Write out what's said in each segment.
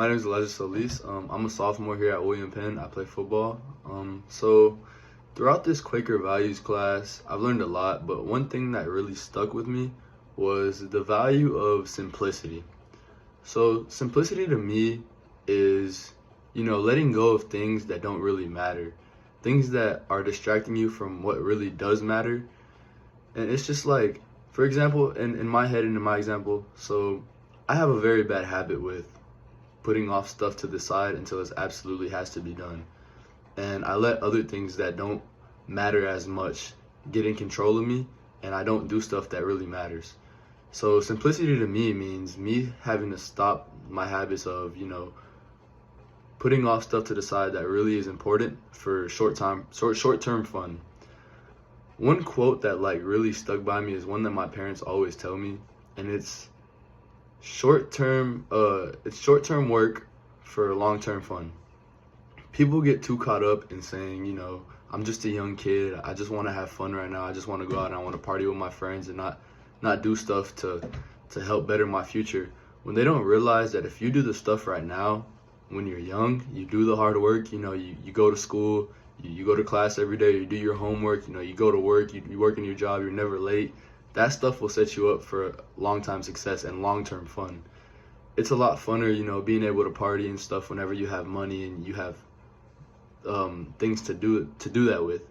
My name is Solis. I'm a sophomore here at William Penn. I play football. So throughout this Quaker values class, I've learned a lot, but one thing that really stuck with me was the value of simplicity. So simplicity to me is, letting go of things that don't really matter, things that are distracting you from what really does matter. And it's just like, for example, in my head and in my example, so I have a very bad habit with putting off stuff to the side until it absolutely has to be done. And I let other things that don't matter as much get in control of me, and I don't do stuff that really matters. So simplicity to me means me having to stop my habits of, putting off stuff to the side that really is important for short-term fun. One quote that really stuck by me is one that my parents always tell me, and it's short-term work for long-term fun. People get too caught up in saying, I'm just a young kid, I just want to have fun right now, I just want to go out and I want to party with my friends and not do stuff to help better my future, when they don't realize that if you do the stuff right now when you're young, you do the hard work, you go to school, you go to class every day, you do your homework, you go to work, you work in your job, you're never late. That stuff will set you up for long-time success and long-term fun. It's a lot funner, being able to party and stuff whenever you have money and you have things to do that with,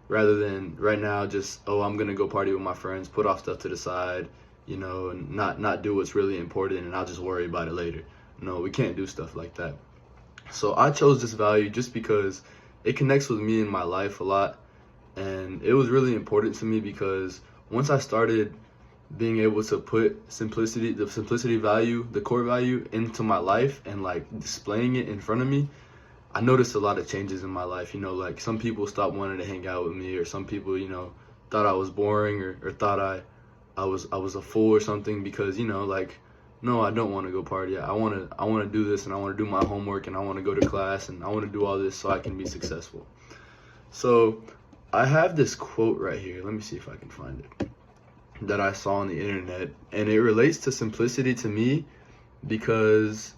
rather than right now just, I'm gonna go party with my friends, put off stuff to the side, and not do what's really important, and I'll just worry about it later. No, we can't do stuff like that. So I chose this value just because it connects with me in my life a lot, and it was really important to me because once I started being able to put the simplicity value, the core value into my life and displaying it in front of me, I noticed a lot of changes in my life. Some people stopped wanting to hang out with me, or some people, thought I was boring, or thought I was a fool or something because, no, I don't want to go party. I want to do this, and I want to do my homework, and I want to go to class, and I want to do all this so I can be successful. So I have this quote right here. Let me see if I can find it, that I saw on the internet, and it relates to simplicity to me because,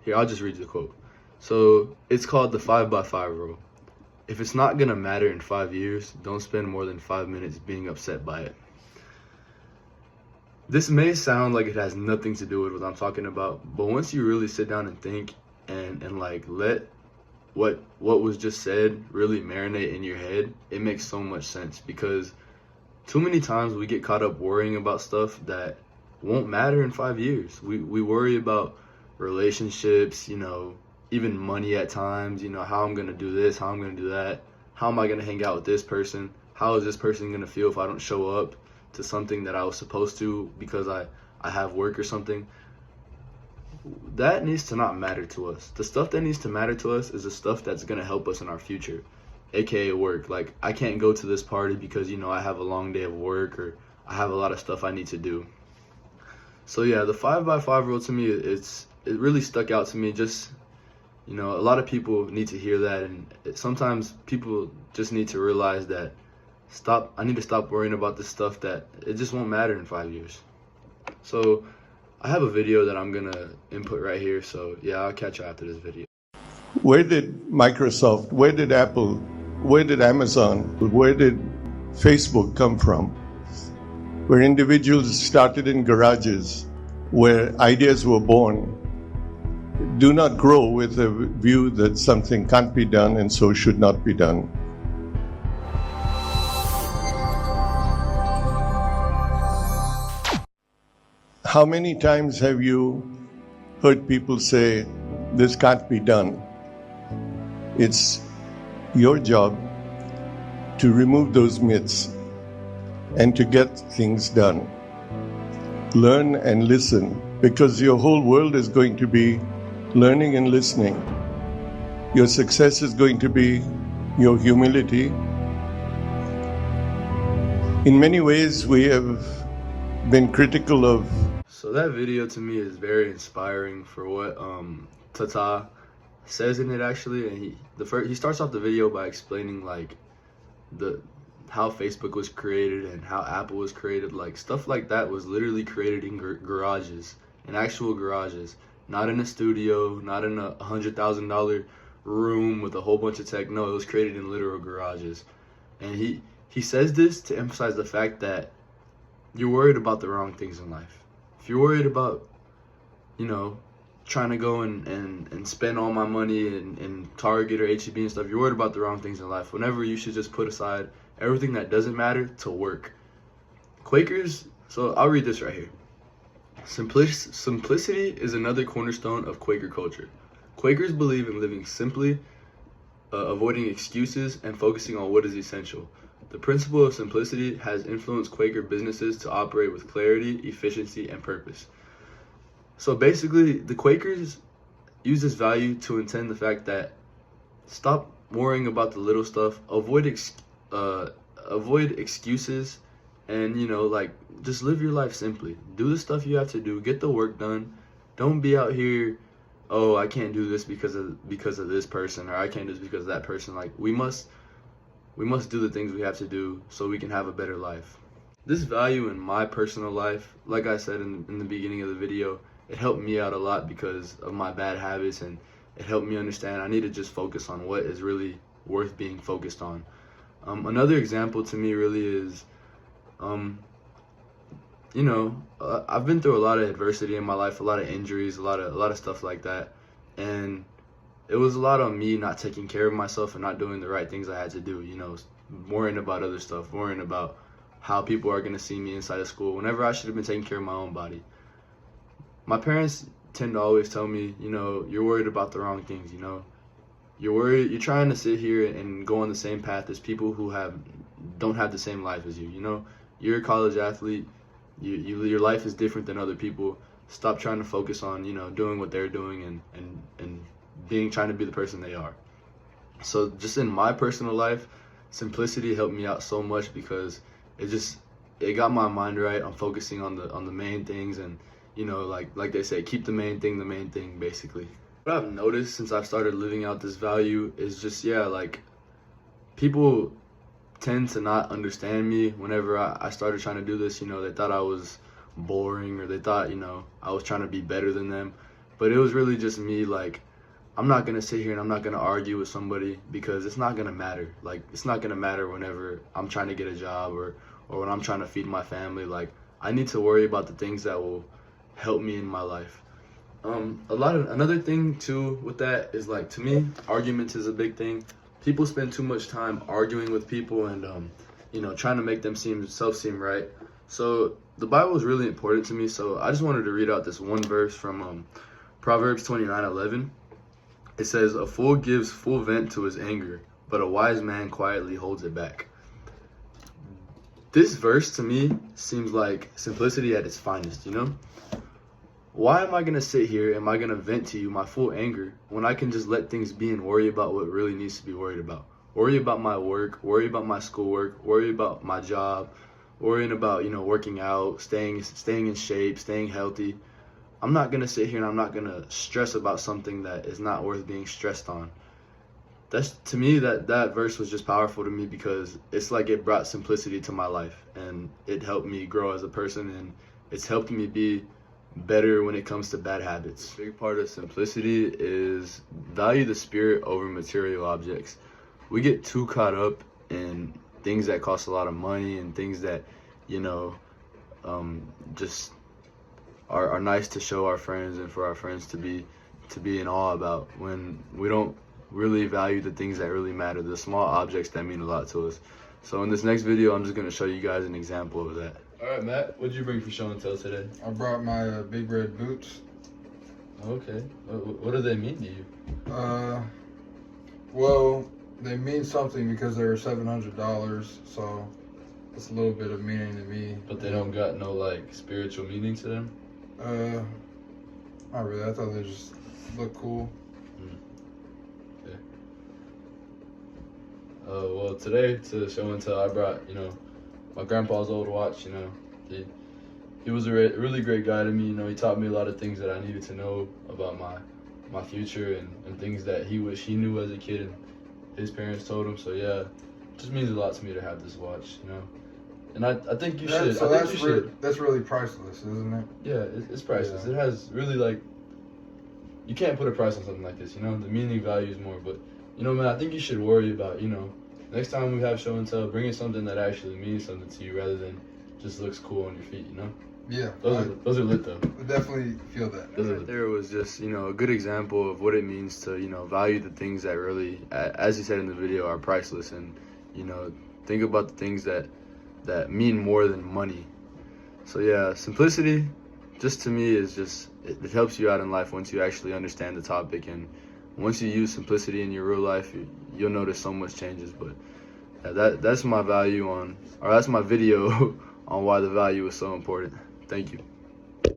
here, I'll just read the quote. So it's called the 5x5 rule. If it's not gonna matter in 5 years, don't spend more than 5 minutes being upset by it. This may sound like it has nothing to do with what I'm talking about, but once you really sit down and think and let what was just said really marinate in your head, it makes so much sense. Because too many times we get caught up worrying about stuff that won't matter in 5 years. We worry about relationships, even money at times, how I'm going to do this, how I'm going to do that, how am I going to hang out with this person, how is this person going to feel if I don't show up to something that I was supposed to because I have work or something. That needs to not matter to us. The stuff that needs to matter to us is the stuff that's going to help us in our future, aka work. I can't go to this party because, I have a long day of work, or I have a lot of stuff I need to do. So yeah, the 5x5 rule to me, it really stuck out to me. Just, a lot of people need to hear that, and sometimes people just need to realize that I need to stop worrying about this stuff that it just won't matter in 5 years. So I have a video that I'm gonna input right here, so yeah, I'll catch you after this video. Where did Microsoft, where did Apple, where did Amazon, where did Facebook come from? Where individuals started in garages, where ideas were born. Do not grow with a view that something can't be done and so should not be done. How many times have you heard people say, this can't be done? It's your job to remove those myths and to get things done. Learn and listen, because your whole world is going to be learning and listening. Your success is going to be your humility. In many ways, we have been critical of. So that video to me is very inspiring for what Tata says in it, actually. And he starts off the video by explaining how Facebook was created and how Apple was created. Stuff like that was literally created in garages, in actual garages. not in a studio, not in a $100,000 room with a whole bunch of tech. No, it was created in literal garages. And he says this to emphasize the fact that you're worried about the wrong things in life. If you're worried about, trying to go and spend all my money in Target or H-E-B and stuff, you're worried about the wrong things in life. Whenever you should just put aside everything that doesn't matter to work. Quakers, so I'll read this right here. Simplicity is another cornerstone of Quaker culture. Quakers believe in living simply, avoiding excuses, and focusing on what is essential. The principle of simplicity has influenced Quaker businesses to operate with clarity, efficiency, and purpose. So basically, the Quakers use this value to intend the fact that stop worrying about the little stuff, avoid excuses, and just live your life simply. Do the stuff you have to do, get the work done. Don't be out here, oh, I can't do this because of this person, or I can't do this because of that person. Like, we must do the things we have to do so we can have a better life. This value in my personal life, like I said in the beginning of the video, it helped me out a lot because of my bad habits, and it helped me understand I need to just focus on what is really worth being focused on. Another example to me really is, I've been through a lot of adversity in my life, a lot of injuries, a lot of stuff like that, and it was a lot on me not taking care of myself and not doing the right things I had to do. Worrying about other stuff, worrying about how people are gonna see me inside of school, whenever I should have been taking care of my own body. My parents tend to always tell me, you're worried about the wrong things. You're trying to sit here and go on the same path as people who don't have the same life as you. You're a college athlete. Your life is different than other people. Stop trying to focus on doing what they're doing and trying to be the person they are. So just in my personal life, simplicity helped me out so much because it got my mind right. I'm focusing on the main things, and like they say, keep the main thing basically. What I've noticed since I've started living out this value is just people tend to not understand me whenever I started trying to do this. They thought I was boring, or they thought I was trying to be better than them, but it was really just me. I'm not gonna sit here and I'm not gonna argue with somebody because it's not gonna matter. It's not gonna matter whenever I'm trying to get a job or when I'm trying to feed my family. I need to worry about the things that will help me in my life. Another thing too with that is, to me, arguments is a big thing. People spend too much time arguing with people and trying to make themselves seem right. So the Bible is really important to me. So I just wanted to read out this one verse from Proverbs 29:11. It says, "A fool gives full vent to his anger, but a wise man quietly holds it back." This verse to me seems like simplicity at its finest. Why am I going to sit here? Am I going to vent to you my full anger when I can just let things be and worry about what really needs to be worried about? Worry about my work, worry about my schoolwork, worry about my job, worrying about, working out, staying in shape, staying healthy. I'm not going to sit here and I'm not going to stress about something that is not worth being stressed on. To me, that verse was just powerful to me because it's like it brought simplicity to my life, and it helped me grow as a person, and it's helped me be better when it comes to bad habits. A big part of simplicity is value the spirit over material objects. We get too caught up in things that cost a lot of money and things that, just are nice to show our friends and for our friends to be in awe about, when we don't really value the things that really matter, the small objects that mean a lot to us. So in this next video, I'm just going to show you guys an example of that. All right, Matt, what'd you bring for show and tell today? I brought my big red boots. Okay. What do they mean to you? Well, they mean something because they were $700, so it's a little bit of meaning to me. But they don't got no spiritual meaning to them? Not really. I thought they just looked cool. Okay. Well, today to show and tell, I brought, my grandpa's old watch. He was a really great guy to me. He taught me a lot of things that I needed to know about my future and things that he wished he knew as a kid and his parents told him. So yeah, it just means a lot to me to have this watch, And I think you should. So that's really priceless, isn't it? Yeah, it's priceless. Yeah. It has really you can't put a price on something like this, you know? The meaning values more, but, you know, man, I think you should worry about, you know, next time we have show and tell, bring in something that actually means something to you rather than just looks cool on your feet, you know? Yeah. Those are lit, though. I definitely feel that. There was just, you know, a good example of what it means to, you know, value the things that really, as you said in the video, are priceless. And, you know, think about the things that mean more than money. So, yeah, simplicity, just to me, is just, it helps you out in life once you actually understand the topic. And once you use simplicity in your real life, you'll notice so much changes. But yeah, that's my value on, or that's my video on why the value is so important. Thank you.